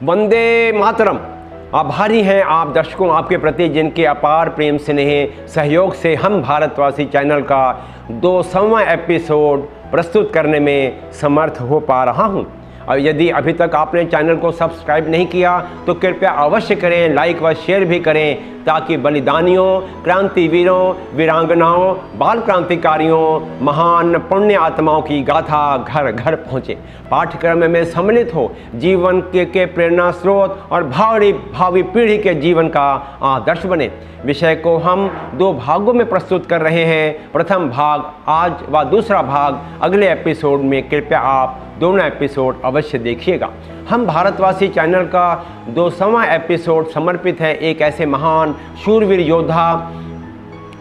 वंदे मातरम। आभारी हैं आप दर्शकों आपके प्रति, जिनके अपार प्रेम स्नेह सहयोग से हम भारतवासी चैनल का 200वां एपिसोड प्रस्तुत करने में समर्थ हो पा रहा हूं। और यदि अभी तक आपने चैनल को सब्सक्राइब नहीं किया तो कृपया अवश्य करें, लाइक व शेयर भी करें, ताकि बलिदानियों, क्रांतिवीरों, वीरांगनाओं, बाल क्रांतिकारियों, महान पुण्य आत्माओं की गाथा घर घर पहुँचे, पाठ्यक्रम में सम्मिलित हो, जीवन के प्रेरणा स्रोत और भावी पीढ़ी के जीवन का आदर्श बने। विषय को हम 2 भागों में प्रस्तुत कर रहे हैं। प्रथम भाग आज व दूसरा भाग अगले एपिसोड में। कृपया आप दोनों एपिसोड अवश्य देखिएगा। हम भारतवासी चैनल का 200वां एपिसोड समर्पित है एक ऐसे महान शूरवीर योद्धा,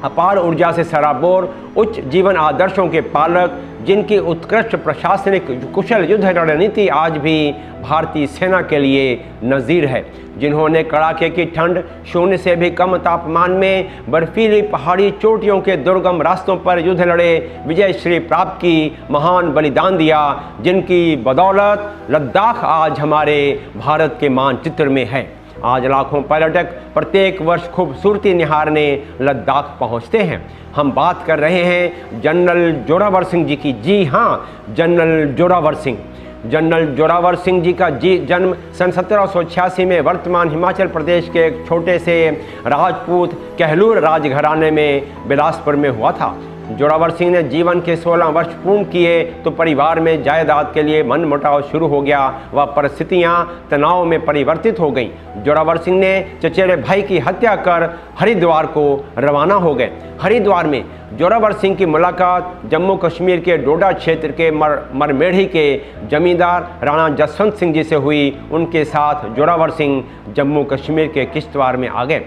अपार ऊर्जा से सराबोर, उच्च जीवन आदर्शों के पालक, जिनकी उत्कृष्ट प्रशासनिक कुशल युद्ध रणनीति आज भी भारतीय सेना के लिए नज़ीर है, जिन्होंने कड़ाके की ठंड, शून्य से भी कम तापमान में बर्फीली पहाड़ी चोटियों के दुर्गम रास्तों पर युद्ध लड़े, विजय श्री प्राप्त की, महान बलिदान दिया, जिनकी बदौलत लद्दाख आज हमारे भारत के मानचित्र में है। आज लाखों पर्यटक प्रत्येक वर्ष खूबसूरती निहारने लद्दाख पहुंचते हैं। हम बात कर रहे हैं जनरल जोरावर सिंह जी की। जी हाँ, जनरल जोरावर सिंह। जनरल जोरावर सिंह जी का जन्म सन 1786 में वर्तमान हिमाचल प्रदेश के एक छोटे से राजपूत कहलूर राजघराने में बिलासपुर में हुआ था। जोरावर सिंह ने जीवन के 16 वर्ष पूर्ण किए तो परिवार में जायदाद के लिए मनमुटाव शुरू हो गया व परिस्थितियां तनाव में परिवर्तित हो गईं। जोरावर सिंह ने चचेरे भाई की हत्या कर हरिद्वार को रवाना हो गए। हरिद्वार में जोरावर सिंह की मुलाकात जम्मू कश्मीर के डोडा क्षेत्र के मरमेढ़ी के जमींदार राणा जसवंत सिंह जी से हुई। उनके साथ जोरावर सिंह जम्मू कश्मीर के किश्तवाड़ में आ गए।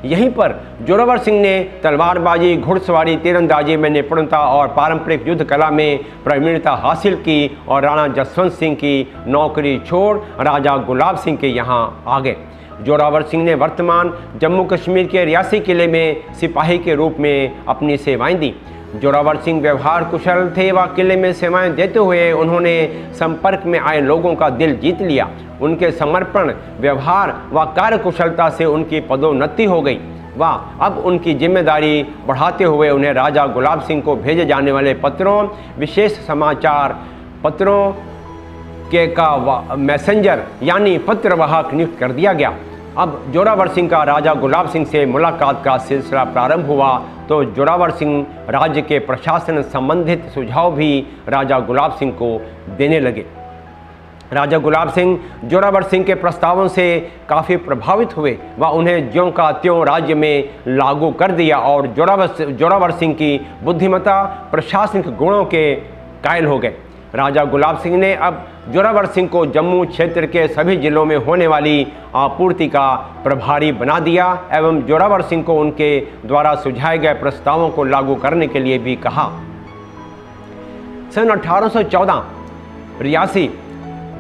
यहीं पर जोरावर सिंह ने तलवारबाजी, घुड़सवारी, तीरंदाजी में निपुणता और पारंपरिक युद्ध कला में प्रवीणता हासिल की और राणा जसवंत सिंह की नौकरी छोड़ राजा गुलाब सिंह के यहाँ आ गए। जोरावर सिंह ने वर्तमान जम्मू कश्मीर के रियासी किले में सिपाही के रूप में अपनी सेवाएं दी। जोरावर सिंह व्यवहार कुशल थे व किले में सेवाएं देते हुए उन्होंने संपर्क में आए लोगों का दिल जीत लिया। उनके समर्पण, व्यवहार व कार्यकुशलता से उनकी पदोन्नति हो गई व अब उनकी जिम्मेदारी बढ़ाते हुए उन्हें राजा गुलाब सिंह को भेजे जाने वाले पत्रों, विशेष समाचार पत्रों के का मैसेंजर यानी पत्रवाहक नियुक्त कर दिया गया। अब जोरावर सिंह का राजा गुलाब सिंह से मुलाकात का सिलसिला प्रारंभ हुआ तो जोरावर सिंह राज्य के प्रशासन संबंधित सुझाव भी राजा गुलाब सिंह को देने लगे। राजा गुलाब सिंह जोरावर सिंह के प्रस्तावों से काफ़ी प्रभावित हुए व उन्हें ज्यों का त्यों राज्य में लागू कर दिया और जोरावर सिंह की बुद्धिमत्ता, प्रशासनिक गुणों के कायल हो गए। राजा गुलाब सिंह ने अब जोरावर सिंह को जम्मू क्षेत्र के सभी जिलों में होने वाली आपूर्ति का प्रभारी बना दिया एवं जोरावर सिंह को उनके द्वारा सुझाए गए प्रस्तावों को लागू करने के लिए भी कहा। सन 1814 रियासी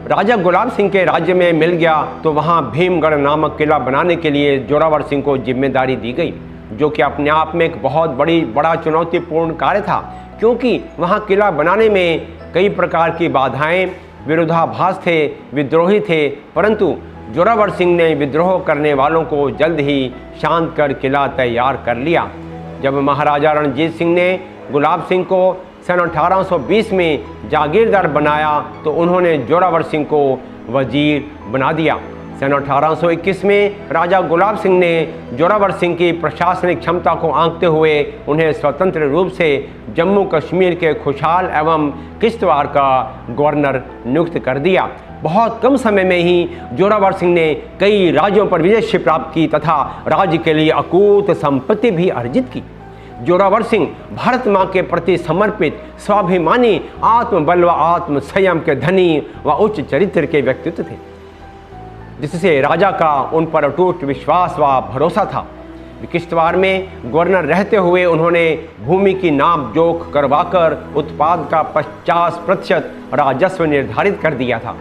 राजा गुलाब सिंह के राज्य में मिल गया तो वहां भीमगढ़ नामक किला बनाने के लिए जोरावर सिंह को जिम्मेदारी दी गई, जो कि अपने आप में एक बहुत बड़ा चुनौतीपूर्ण कार्य था, क्योंकि वहां किला बनाने में कई प्रकार की बाधाएं, विरोधाभास थे, विद्रोही थे। परंतु जोरावर सिंह ने विद्रोह करने वालों को जल्द ही शांत कर किला तैयार कर लिया। जब महाराजा रणजीत सिंह ने गुलाब सिंह को सन 1820 में जागीरदार बनाया तो उन्होंने जोरावर सिंह को वजीर बना दिया। सन 1821 में राजा गुलाब सिंह ने जोरावर सिंह की प्रशासनिक क्षमता को आंकते हुए उन्हें स्वतंत्र रूप से जम्मू कश्मीर के खुशहाल एवं किश्तवाड़ का गवर्नर नियुक्त कर दिया। बहुत कम समय में ही जोरावर सिंह ने कई राज्यों पर विजय प्राप्त की तथा राज्य के लिए अकूत संपत्ति भी अर्जित की। जोरावर सिंह भारत माँ के प्रति समर्पित, स्वाभिमानी, आत्मबल व आत्म संयम के धनी व उच्च चरित्र के व्यक्तित्व थे, जिससे राजा का उन पर अटूट विश्वास व भरोसा था। किश्तवाड़ में गवर्नर रहते हुए उन्होंने भूमि की नाप जोख करवाकर उत्पाद का 50% राजस्व निर्धारित कर दिया था।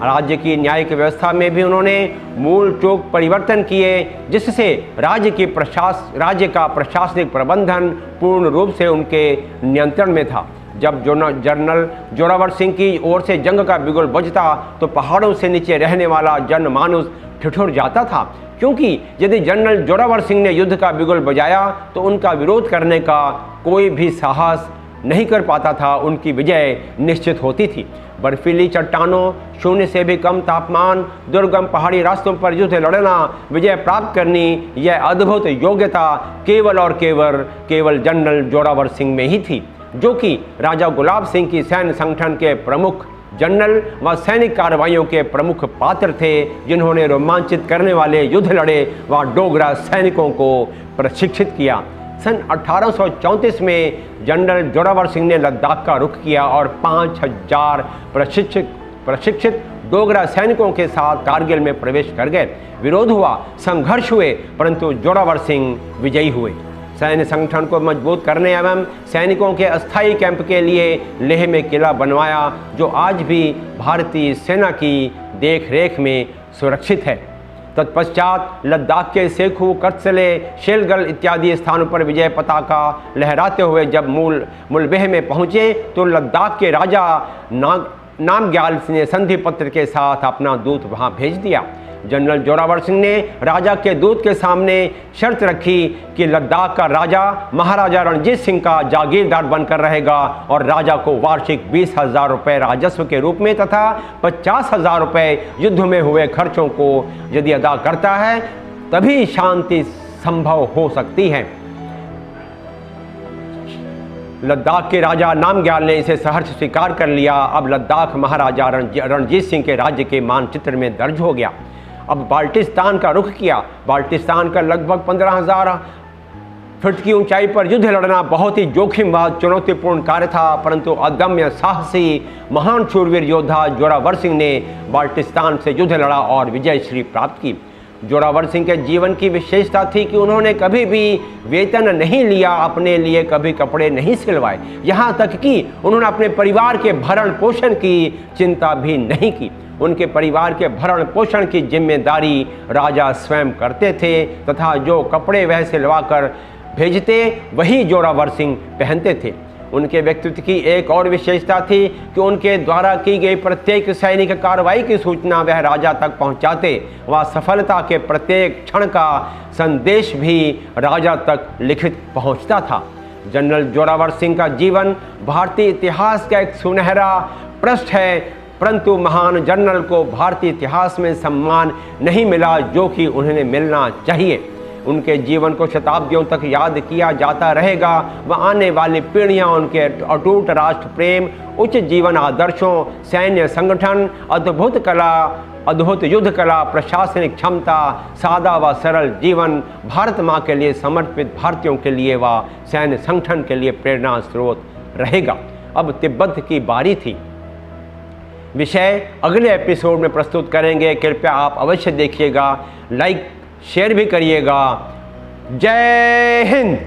राज्य की न्यायिक व्यवस्था में भी उन्होंने मूल चूक परिवर्तन किए, जिससे राज्य का प्रशासनिक प्रबंधन पूर्ण रूप से उनके नियंत्रण में था। जब जनरल जोरावर सिंह की ओर से जंग का बिगुल बजता तो पहाड़ों से नीचे रहने वाला जनमानुस ठिठुर जाता था, क्योंकि यदि जनरल जोरावर सिंह ने युद्ध का बिगुल बजाया तो उनका विरोध करने का कोई भी साहस नहीं कर पाता था। उनकी विजय निश्चित होती थी। बर्फीली चट्टानों, शून्य से भी कम तापमान, दुर्गम पहाड़ी रास्तों पर युद्ध लड़ना, विजय प्राप्त करनी, यह अद्भुत योग्यता केवल और केवल जनरल जोरावर सिंह में ही थी, जो कि राजा गुलाब सिंह की सैन्य संगठन के प्रमुख जनरल व सैनिक कार्रवाइयों के प्रमुख पात्र थे, जिन्होंने रोमांचित करने वाले युद्ध लड़े व डोगरा सैनिकों को प्रशिक्षित किया। सन 1834 में जनरल जोरावर सिंह ने लद्दाख का रुख किया और 5000 प्रशिक्षित डोगरा सैनिकों के साथ कारगिल में प्रवेश कर गए। विरोध हुआ, संघर्ष हुए, परंतु जोरावर सिंह विजयी हुए। सैन्य संगठन को मजबूत करने एवं सैनिकों के अस्थायी कैंप के लिए लेह में किला बनवाया, जो आज भी भारतीय सेना की देखरेख में सुरक्षित है। तत्पश्चात लद्दाख के सेखू, कत्सले, शेलगल इत्यादि स्थानों पर विजय पताका लहराते हुए जब मुलबेह में पहुँचे तो लद्दाख के राजा नामग्याल ने संधि पत्र के साथ अपना दूत वहां भेज दिया। जनरल जोरावर सिंह ने राजा के दूत के सामने शर्त रखी कि लद्दाख का राजा महाराजा रणजीत सिंह का जागीरदार बनकर रहेगा और राजा को वार्षिक 20,000 रुपये राजस्व के रूप में तथा 50,000 रुपये युद्ध में हुए खर्चों को यदि अदा करता है तभी शांति संभव हो सकती है। लद्दाख के राजा नामग्याल ने इसे सहर्ष स्वीकार कर लिया। अब लद्दाख महाराजा रणजीत सिंह के राज्य के मानचित्र में दर्ज हो गया। अब बाल्टिस्तान का रुख किया। बाल्टिस्तान का लगभग 15,000 फीट की ऊंचाई पर युद्ध लड़ना बहुत ही जोखिम व चुनौतीपूर्ण कार्य था, परंतु अदम्य साहसी महान शूरवीर योद्धा जोरावर सिंह ने बाल्टिस्तान से युद्ध लड़ा और विजयश्री प्राप्त की। जोरावर सिंह के जीवन की विशेषता थी कि उन्होंने कभी भी वेतन नहीं लिया, अपने लिए कभी कपड़े नहीं सिलवाए, यहाँ तक कि उन्होंने अपने परिवार के भरण पोषण की चिंता भी नहीं की। उनके परिवार के भरण पोषण की जिम्मेदारी राजा स्वयं करते थे तथा जो कपड़े वह सिलवाकर भेजते वही जोरावर सिंह पहनते थे। उनके व्यक्तित्व की एक और विशेषता थी कि उनके द्वारा की गई प्रत्येक सैनिक कार्रवाई की सूचना वह राजा तक पहुंचाते व सफलता के प्रत्येक क्षण का संदेश भी राजा तक लिखित पहुंचता था। जनरल जोरावर सिंह का जीवन भारतीय इतिहास का एक सुनहरा पृष्ठ है, परंतु महान जनरल को भारतीय इतिहास में सम्मान नहीं मिला जो कि उन्हें मिलना चाहिए। उनके जीवन को शताब्दियों तक याद किया जाता रहेगा व आने वाली पीढ़ियां उनके अटूट राष्ट्र प्रेम, उच्च जीवन आदर्शों, सैन्य संगठन, अद्भुत कला, अद्भुत युद्ध कला, प्रशासनिक क्षमता, सादा व सरल जीवन, भारत माँ के लिए समर्पित भारतीयों के लिए व सैन्य संगठन के लिए प्रेरणा स्रोत रहेगा। अब तिब्बत की बारी थी। विषय अगले एपिसोड में प्रस्तुत करेंगे। कृपया आप अवश्य देखिएगा, लाइक शेयर भी करिएगा। जय हिंद।